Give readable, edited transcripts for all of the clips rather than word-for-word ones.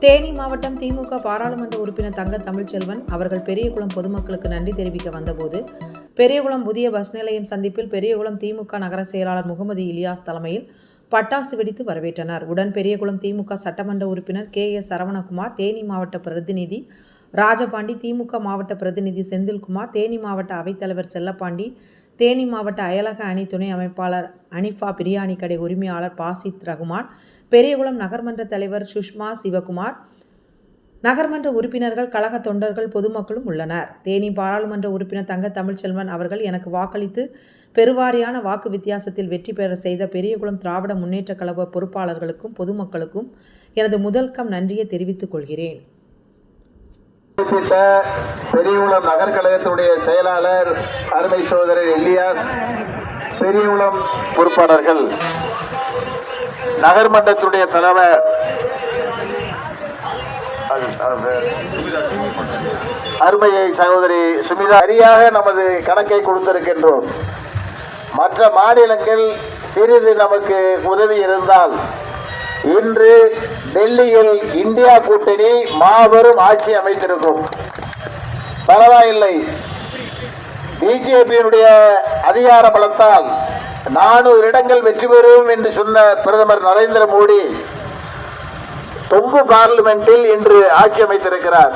தேனி மாவட்டம் திமுக பாராளுமன்ற உறுப்பினர் தங்க தமிழ்ச்செல்வன் அவர்கள் பெரியகுளம் பொதுமக்களுக்கு நன்றி தெரிவிக்க வந்தபோது பெரியகுளம் புதிய பஸ் நிலையம் சந்திப்பில் பெரியகுளம் திமுக நகர செயலாளர் முகமது இலியாஸ் தலைமையில் பட்டாசு வெடித்து வரவேற்றனர். உடன் பெரியகுளம் திமுக சட்டமன்ற உறுப்பினர் KS சரவணகுமார், தேனி மாவட்ட பிரதிநிதி ராஜபாண்டி, திமுக மாவட்ட பிரதிநிதி செந்தில்குமார், தேனி மாவட்ட அவைத்தலைவர் செல்லப்பாண்டி, தேனி மாவட்ட அயலக அணி துணை அமைப்பாளர் அனிஃபா, பிரியாணி கடை உரிமையாளர் பாசித் ரகுமான், பெரியகுளம் நகர்மன்ற தலைவர் சுஷ்மா சிவகுமார், நகர்மன்ற உறுப்பினர்கள், கழக தொண்டர்கள், பொதுமக்களும் உள்ளனர். தேனி பாராளுமன்ற உறுப்பினர் தங்க தமிழ்ச்செல்வன் அவர்கள் எனக்கு வாக்களித்து பெருவாரியான வாக்கு வித்தியாசத்தில் வெற்றி பெற செய்த பெரியகுளம் திராவிட முன்னேற்ற கழக பொறுப்பாளர்களுக்கும் பொதுமக்களுக்கும் எனது முதல்கம் நன்றியை தெரிவித்துக் கொள்கிறேன். பெரியகுளம் நகர் கழகத்துடைய செயலாளர் அருமை சகோதரர் இலியாஸ், பெரியகுளம் பொறுப்பாளர்கள், நகர்மன்றத்துடைய தலைவர் அருமையை சகோதரி சுமிதா, சரியாக நமது கணக்கை கொடுத்திருக்கின்றோம். மற்ற மாநிலங்கள் சிறிது நமக்கு உதவி இருந்தால் இன்று டெல்லியில் இந்தியா கூட்டணி மாபெரும் ஆட்சி அமைத்திருக்கும். பரவாயில்லை, பிஜேபியினுடைய அதிகார பலத்தால் 400 இடங்கள் வெற்றி பெறும் என்று சொன்ன பிரதமர் நரேந்திர மோடி தொங்கு பார்லிமெண்டில் இன்று ஆட்சி அமைத்திருக்கிறார்.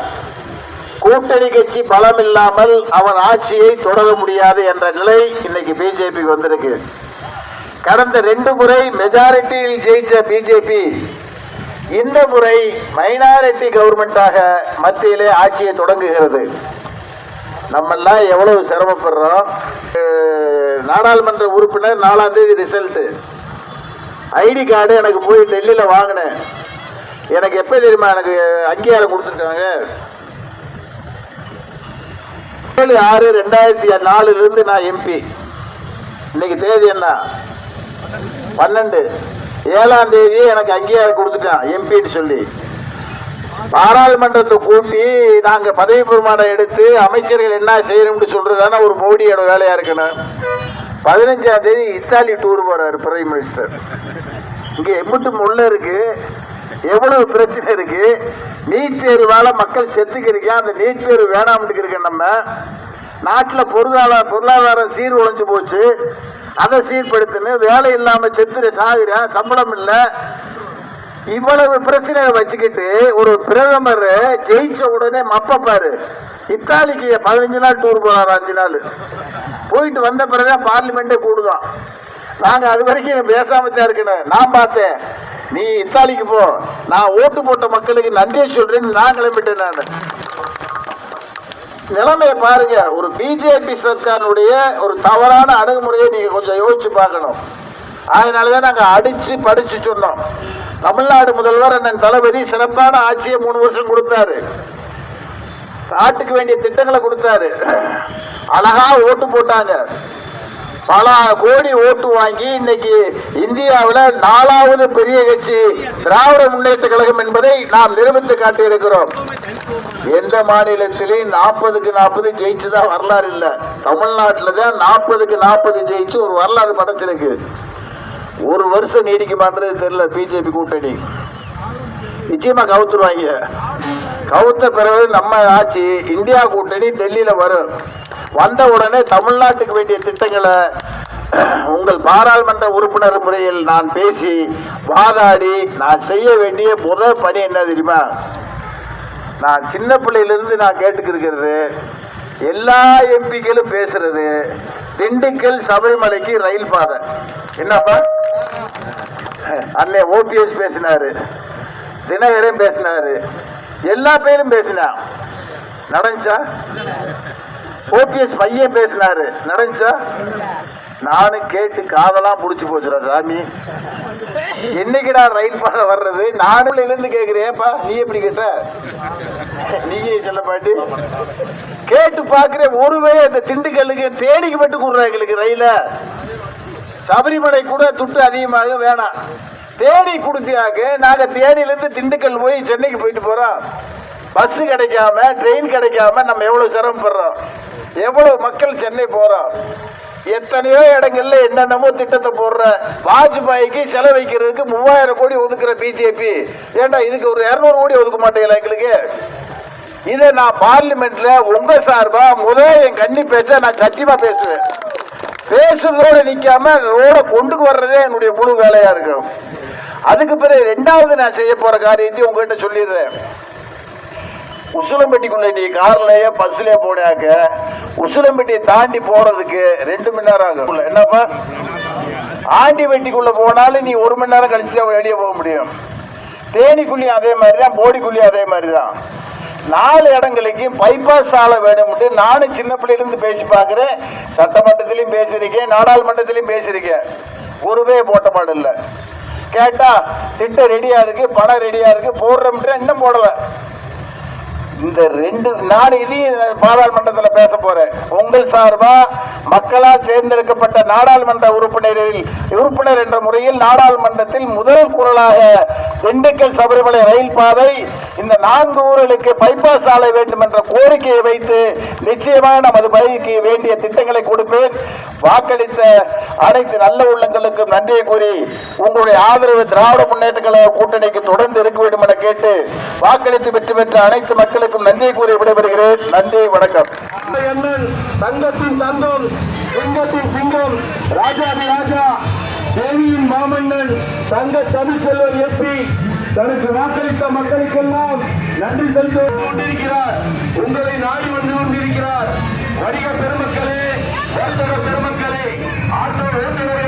கூட்டணி கட்சி பலம் இல்லாமல் அவன் ஆட்சியை தொடர முடியாது என்ற நிலை இன்னைக்கு பிஜேபிக்கு வந்திருக்கு. கடந்த 2 முறை மெஜாரிட்டியில் ஜெயிச்ச பிஜேபி இந்த முறை மைனாரிட்டி கவர்மெண்டாக மத்தியிலே ஆட்சியை தொடங்குகிறது. நம்மெல்லாம் எவ்வளவு சிரமப்படுறோம். நாடாளுமன்ற உறுப்பினர் 4ஆம் தேதி ரிசல்ட், ஐடி கார்டு எனக்கு போய் டெல்லியில் வாங்கினேன். எனக்கு எப்போ தெரியுமா எனக்கு அங்கீகாரம் கொடுத்துருக்காங்க? 7/6/2004 நான் எம்பி. இன்னைக்கு தேதி என்ன? 12. 7ஆம் தேதி எனக்கு அங்கீகாரம் கொடுத்துட்டான் எம்பின்னு சொல்லி. பாராளுமன்றத்தை கூட்டி நாங்க பதவி பிரமாணம் எடுத்து அமைச்சர்கள் என்ன செய்யணும்னு சொல்றதான ஒரு மோடியோட வேலையா இருக்கணும். 15ஆம் தேதி இத்தாலி டூர் போறாரு பிரைம் மினிஸ்டர். இங்க எம்பிட்டும் உள்ள இருக்கு, எவ்வளவு பிரச்சனை இருக்கு. நீட் தேர்வால மக்கள் செத்துக்கிறீங்க. அந்த நீட் தேர்வு வேணாம்னு இருக்க நம்ம நாட்டில் பொருளாதாரம் சீர் உழைஞ்சு போச்சு. அதை சீர்படுத்தினு வேலை இல்லாம செத்துற சாகுறேன், சம்பளம் இல்லை. இவ்வளவு பிரச்சனையை வச்சுக்கிட்டு ஒரு பிரதமர் ஜெயிச்ச உடனே மப்பாரு இத்தாலிக்கு 15 நாள் டூர் போறாரு. 5 நாள் போயிட்டு வந்த பிறகுதான் பார்லிமெண்டே கூடுதான். நாங்க அது வரைக்கும் பேசாமத்தான் இருக்கணும். நான் பார்த்தேன், நீ இத்தாலிக்கு போ, நான் ஓட்டு போட்ட மக்களுக்கு நன்றியை சொல்றேன்னு நான் கிளம்பிட்டேன். நான் நிலைமையை பாருங்க. ஒரு பிஜேபி சர்க்காருடைய ஒரு தவறான அணுகுமுறையை நீங்க கொஞ்சம் யோசிச்சு பார்க்கணும். அதனாலதான் நாங்க அடிச்சு படிச்சு சொன்னோம். தமிழ்நாடு முதல்வர் அண்ணன் தளபதி சிறப்பான ஆட்சியை 3 வருஷம் கொடுத்தாரு. நாட்டுக்கு வேண்டிய திட்டங்களை கொடுத்தாரு. அழகா ஓட்டு போட்டாங்க. பல கோடி ஓட்டு வாங்கி இன்னைக்கு இந்தியாவில் 4வது பெரிய கட்சி திராவிட முன்னேற்ற கழகம் என்பதை நாம் நிரூபித்து காட்டி இருக்கிறோம். எந்த மாநிலத்திலையும் 40க்கு 40 ஜெயிச்சுதான் வரலாறு இல்லை. தமிழ்நாட்டில் தான் 40க்கு 40 ஜெயிச்சு ஒரு வரலாறு படைச்சிருக்கு. ஒரு வருஷம் நீடிக்க மாட்டது தெரியல. பிஜேபி கூட்டணி நிச்சயமா கவுத்துருவாங்க. கவுத்த பிறகு நம்ம ஆட்சி இந்தியா கூட்டணி டெல்லியில வரும். வந்த உடனே தமிழ்நாட்டுக்கு வேண்டிய திட்டங்களை உங்கள் பாராளுமன்ற உறுப்பினர் முறையில் நான் பேசி வாதாடி நான் செய்ய வேண்டிய முதல் பணி என்ன தெரியுமா? நான் சின்ன பிள்ளையிலிருந்து நான் கேட்டுக்கிறது, எல்லா எம்பிக்களும் பேசுறது திண்டுக்கல் சபரிமலைக்கு ரயில் பாதை. என்னப்பா அன்னை ஓபிஎஸ் பேசினாரு, தினகரன் பேசினாரு, எல்லா பேரும் பேசினா. நடந்துச்சா? ஓபிஎஸ் பையன் பேசினாரு, நடந்துச்சா? நானும் கேட்டு காதெல்லாம் புடிச்சு போச்சுடா சாமி. என்னைக்கு நான் ரயில் பாதை வர்றது? நானும் இருந்து கேட்கிறேன்ப்பா, நீ எப்படி கேட்ட? நீங்க சொல்ல பாட்டி கேட்டு பாக்குறேன். ஒருவே இந்த திண்டுக்கல்லுக்கு தேனிக்கு மட்டும் கூடுறா எங்களுக்கு ரயில. சபரிமலை கூட துட்டு அதிகமாக வேணாம், தேனி கொடுத்தியாக்க. நாங்க தேனியிலிருந்து திண்டுக்கல் போய் சென்னைக்கு போயிட்டு போறோம். பஸ் கிடைக்காம, ட்ரெயின் கிடைக்காம நம்ம எவ்வளவு சிரமப்படுறோம். எவ்வளவு மக்கள் சென்னை போறோம். எத்தனையோ இடங்கள்ல என்னென்னமோ திட்டத்தை போடுற. வாஜ்பாய்க்கு செலவைக்கிறதுக்கு 3000 கோடி ஒதுக்குற பிஜேபி, ஏண்டா இதுக்கு ஒரு 200 கோடி ஒதுக்க மாட்டேங்களா எங்களுக்கு? இதை நான் பார்லிமெண்ட்ல உங்க சார்பா என் கண்ணி பேச்ச நான் சத்தியமா பேசுவேன். பேசுறதோட நிக்காம ரோட கொண்டு வர்றதே என்னுடைய முழு வேலையா இருக்கும். அதுக்கு பிறகு 2வது நான் செய்ய போற காரியத்தை உங்ககிட்ட சொல்லிடுறேன். உசிலம்பட்டிக்குள்ள நீ கார்லயே பஸ்லயே போனாக்க உசிலம்பட்டியை தாண்டி போறதுக்கு 2 மணி நேரம் ஆகும். என்னப்பா, ஆண்டிவெட்டிக்குள்ள போனாலும் நீ 1 மணி நேரம் கழிச்சு தான் வெளியே போக முடியும். தேனிக்குள்ளியும் அதே மாதிரிதான், போடிக்குள்ளியும் அதே மாதிரிதான். 4 இடங்களுக்கு பைபாஸ் சாலை வேணும்னு நானும் சின்ன பிள்ளையிலிருந்து பேசி பார்க்கிறேன். சட்டமன்றத்திலையும் பேசியிருக்கேன், நாடாளுமன்றத்திலையும் பேசியிருக்கேன். ஒருவே போட்ட பாடு இல்லை. கேட்டா திட்டம் ரெடியா இருக்கு, பணம் ரெடியா இருக்கு, போடுறோம்ன்ற இன்னும் போடல. இந்த 2 நான் இதையும் பாராளுமன்றத்தில் பேச போறேன். உங்கள் சார்பா மக்களால் தேர்ந்தெடுக்கப்பட்ட நாடாளுமன்ற உறுப்பினர் என்ற முறையில் நாடாளுமன்றத்தில் முதல் குரலாக திண்டுக்கல் சபரிமலை ரயில் பாதை இந்த 4 ஊர்களுக்கு பைபாஸ் சாலை வேண்டும் என்ற கோரிக்கையை வைத்து நிச்சயமாக நமது பகுதிக்கு வேண்டிய திட்டங்களை கொடுப்பேன். வாக்களித்த அனைத்து நல்ல உள்ளங்களுக்கும் நன்றியை கூறி உங்களுடைய ஆதரவு திராவிட முன்னேற்ற கழக கூட்டணிக்கு தொடர்ந்து இருக்க வேண்டும் என கேட்டு வாக்களித்து வெற்றி பெற்ற அனைத்து மக்களுக்கும் நன்றி கூறி விடைபெறுகிறேன். நன்றி, வணக்கம். தங்கத்தின் தங்கம், சிங்கத்தின் சிங்கம், ராஜாதி ராஜா, தேவியின் மாமன்னன், தங்க தமிழ்ச்செல்வன் எம்பி தனக்கு வாக்களித்த மக்களுக்கெல்லாம் நன்றி செலுத்தி கொண்டிருக்கிறார். உங்களை நாடி வந்து கொண்டிருக்கிறார். வணிக பெருமக்களே, வர்த்தக பெருமக்களே, ஆட்டோ ஓட்டுநர்களே,